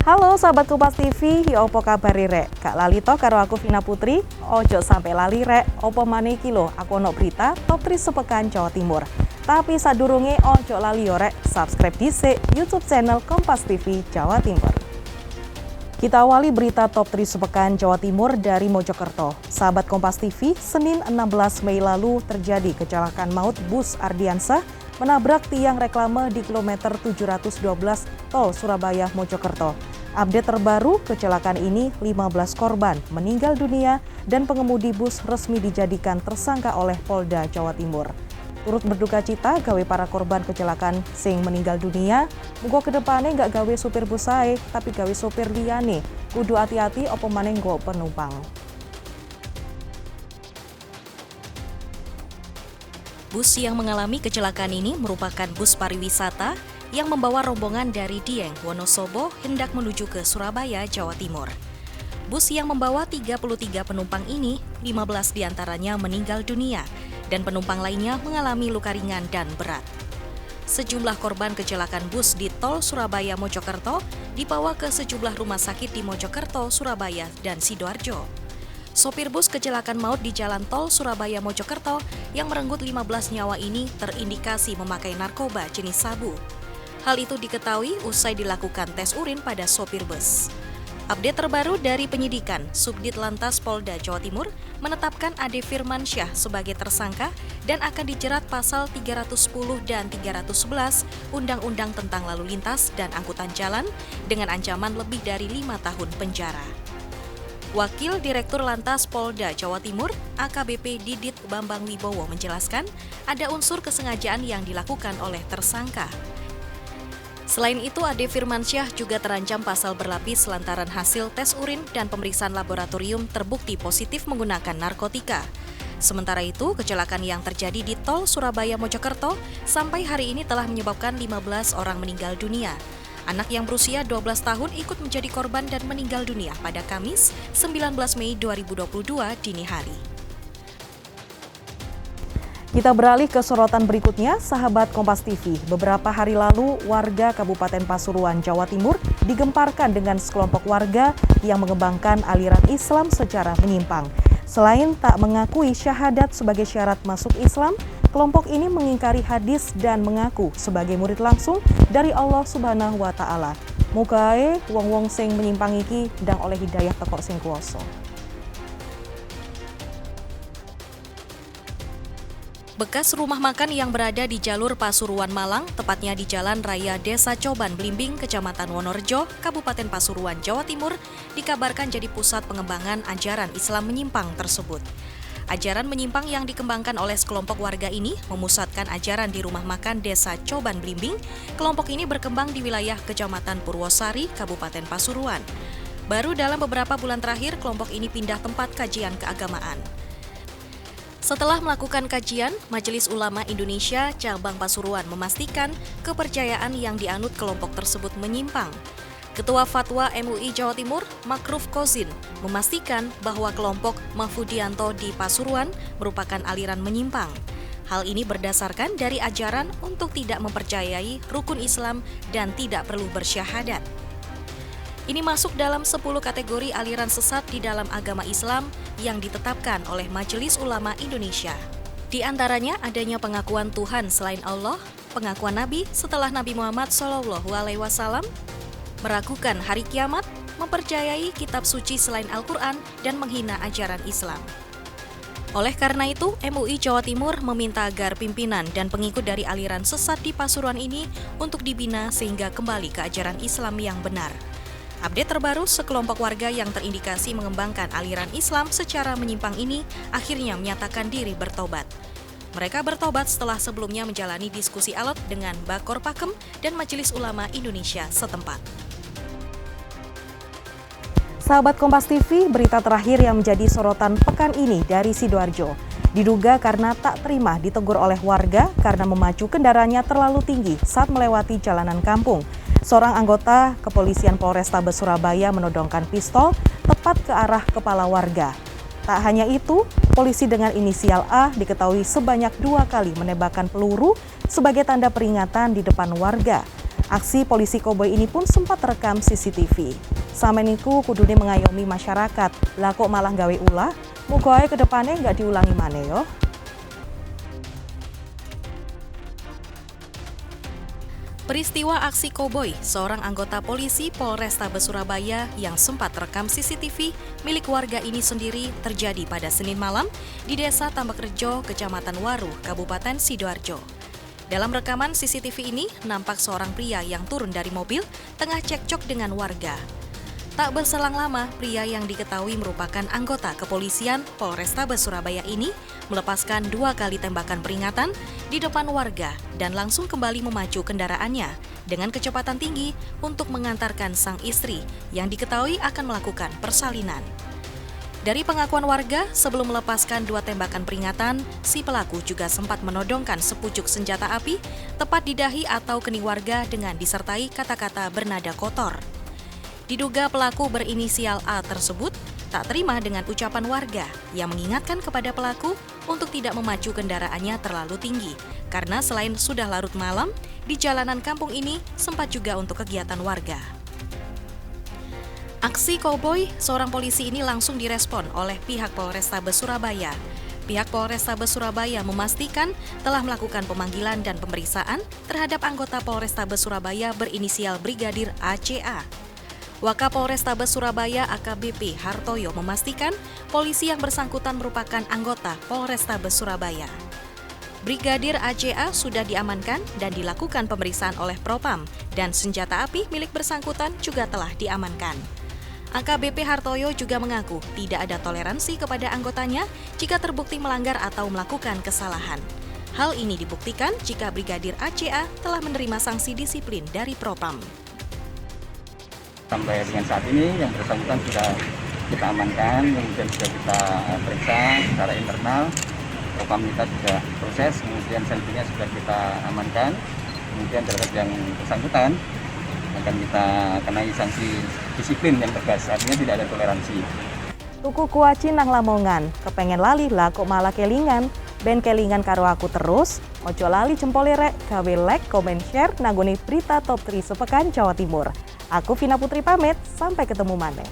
Halo sahabat Kompas TV, ya opo kabari rek? Kak lali to karo aku Vina Putri. Ojo sampai lali rek, opo maneh iki lho, aku ono berita top 3 sepekan Jawa Timur. Tapi sadurunge ojo lali yo rek, subscribe dhisik YouTube channel Kompas TV Jawa Timur. Kita awali berita top 3 sepekan Jawa Timur dari Mojokerto. Sahabat Kompas TV, Senin 16 Mei lalu terjadi kecelakaan maut bus Ardiansah menabrak tiang reklame di kilometer 712 tol Surabaya Mojokerto. Update terbaru, kecelakaan ini 15 korban meninggal dunia dan pengemudi bus resmi dijadikan tersangka oleh Polda Jawa Timur. Turut berduka cita gawe para korban kecelakaan sing meninggal dunia, muga kedepane nggak gawe supir bus ae, tapi gawe supir liyane. Kudu hati-hati opo maneh nggo penumpang. Bus yang mengalami kecelakaan ini merupakan bus pariwisata yang membawa rombongan dari Dieng, Wonosobo hendak menuju ke Surabaya, Jawa Timur. Bus yang membawa 33 penumpang ini, 15 diantaranya meninggal dunia dan penumpang lainnya mengalami luka ringan dan berat. Sejumlah korban kecelakaan bus di tol Surabaya-Mojokerto dibawa ke sejumlah rumah sakit di Mojokerto, Surabaya, dan Sidoarjo. Sopir bus kecelakaan maut di jalan tol Surabaya-Mojokerto yang merenggut 15 nyawa ini terindikasi memakai narkoba jenis sabu. Hal itu diketahui usai dilakukan tes urin pada sopir bus. Update terbaru dari penyidikan, Subdit Lantas Polda Jawa Timur menetapkan Ade Firmansyah sebagai tersangka dan akan dijerat pasal 310 dan 311 Undang-Undang tentang Lalu Lintas dan Angkutan Jalan dengan ancaman lebih dari 5 tahun penjara. Wakil Direktur Lantas Polda Jawa Timur, AKBP Didit Bambang Wibowo menjelaskan ada unsur kesengajaan yang dilakukan oleh tersangka. Selain itu, Ade Firmansyah juga terancam pasal berlapis lantaran hasil tes urin dan pemeriksaan laboratorium terbukti positif menggunakan narkotika. Sementara itu, kecelakaan yang terjadi di tol Surabaya-Mojokerto sampai hari ini telah menyebabkan 15 orang meninggal dunia. Anak yang berusia 12 tahun ikut menjadi korban dan meninggal dunia pada Kamis 19 Mei 2022 dini hari. Kita beralih ke sorotan berikutnya, sahabat Kompas TV. Beberapa hari lalu, warga Kabupaten Pasuruan, Jawa Timur digemparkan dengan sekelompok warga yang mengembangkan aliran Islam secara menyimpang. Selain tak mengakui syahadat sebagai syarat masuk Islam, kelompok ini mengingkari hadis dan mengaku sebagai murid langsung dari Allah Subhanahu wa Ta'ala. Muga-e wong-wong sing menyimpang iki ndang oleh hidayah teko sing kuwasa. Bekas rumah makan yang berada di jalur Pasuruan Malang, tepatnya di Jalan Raya Desa Coban Blimbing, Kecamatan Wonorejo, Kabupaten Pasuruan, Jawa Timur, dikabarkan jadi pusat pengembangan ajaran Islam menyimpang tersebut. Ajaran menyimpang yang dikembangkan oleh sekelompok warga ini memusatkan ajaran di rumah makan Desa Coban Blimbing. Kelompok ini berkembang di wilayah Kecamatan Purwosari, Kabupaten Pasuruan. Baru dalam beberapa bulan terakhir, kelompok ini pindah tempat kajian keagamaan. Setelah melakukan kajian, Majelis Ulama Indonesia Cabang Pasuruan memastikan kepercayaan yang dianut kelompok tersebut menyimpang. Ketua Fatwa MUI Jawa Timur, Makruf Kozin, memastikan bahwa kelompok Mahfudianto di Pasuruan merupakan aliran menyimpang. Hal ini berdasarkan dari ajaran untuk tidak mempercayai rukun Islam dan tidak perlu bersyahadat. Ini masuk dalam 10 kategori aliran sesat di dalam agama Islam yang ditetapkan oleh Majelis Ulama Indonesia. Di antaranya adanya pengakuan Tuhan selain Allah, pengakuan Nabi setelah Nabi Muhammad SAW, meragukan hari kiamat, mempercayai kitab suci selain Al-Quran, dan menghina ajaran Islam. Oleh karena itu, MUI Jawa Timur meminta agar pimpinan dan pengikut dari aliran sesat di Pasuruan ini untuk dibina sehingga kembali ke ajaran Islam yang benar. Update terbaru, sekelompok warga yang terindikasi mengembangkan aliran Islam secara menyimpang ini akhirnya menyatakan diri bertobat. Mereka bertobat setelah sebelumnya menjalani diskusi alot dengan Bakor Pakem dan Majelis Ulama Indonesia setempat. Sahabat Kompas TV, berita terakhir yang menjadi sorotan pekan ini dari Sidoarjo. Diduga karena tak terima ditegur oleh warga karena memacu kendaraannya terlalu tinggi saat melewati jalanan kampung. Seorang anggota kepolisian Polrestabes Surabaya menodongkan pistol tepat ke arah kepala warga. Tak hanya itu, polisi dengan inisial A diketahui sebanyak 2 kali menembakkan peluru sebagai tanda peringatan di depan warga. Aksi polisi koboi ini pun sempat terekam CCTV. Sameniku kudune mengayomi masyarakat, lah kok malah gawe ulah, muga ae kedepane nggak diulangi maneh yo. Peristiwa aksi koboi seorang anggota polisi Polrestabes Surabaya yang sempat terekam CCTV milik warga ini sendiri terjadi pada Senin malam di Desa Tambakrejo, Kecamatan Waru, Kabupaten Sidoarjo. Dalam rekaman CCTV ini, nampak seorang pria yang turun dari mobil tengah cekcok dengan warga. Tak berselang lama, pria yang diketahui merupakan anggota kepolisian Polrestabes Surabaya ini melepaskan 2 kali tembakan peringatan di depan warga dan langsung kembali memacu kendaraannya dengan kecepatan tinggi untuk mengantarkan sang istri yang diketahui akan melakukan persalinan. Dari pengakuan warga, sebelum melepaskan 2 tembakan peringatan, si pelaku juga sempat menodongkan sepucuk senjata api tepat di dahi atau kening warga dengan disertai kata-kata bernada kotor. Diduga pelaku berinisial A tersebut tak terima dengan ucapan warga yang mengingatkan kepada pelaku untuk tidak memacu kendaraannya terlalu tinggi karena selain sudah larut malam, di jalanan kampung ini sempat juga untuk kegiatan warga. Aksi koboi seorang polisi ini langsung direspon oleh pihak Polrestabes Surabaya. Pihak Polrestabes Surabaya memastikan telah melakukan pemanggilan dan pemeriksaan terhadap anggota Polrestabes Surabaya berinisial Brigadir ACA. Wakapolrestabes Surabaya AKBP Hartoyo memastikan polisi yang bersangkutan merupakan anggota Polrestabes Surabaya. Brigadir ACA sudah diamankan dan dilakukan pemeriksaan oleh Propam dan senjata api milik bersangkutan juga telah diamankan. AKBP Hartoyo juga mengaku tidak ada toleransi kepada anggotanya jika terbukti melanggar atau melakukan kesalahan. Hal ini dibuktikan jika Brigadir ACA telah menerima sanksi disiplin dari Propam. Sampai dengan saat ini yang bersangkutan sudah kita amankan, kemudian sudah kita periksa secara internal, propam kita juga proses, kemudian selfie-nya sudah kita amankan, kemudian terhadap yang bersangkutan akan kita kenai sanksi disiplin yang tegas, artinya tidak ada toleransi. Tuku kuaci nang Lamongan, kepengen lali lah kok malah kelingan. Ben kelingan karo aku terus, ojo lali jempole rek, gawe like, komen, share, nanggone berita top 3 sepekan Jawa Timur. Aku Vina Putri pamit, sampai ketemu maneh.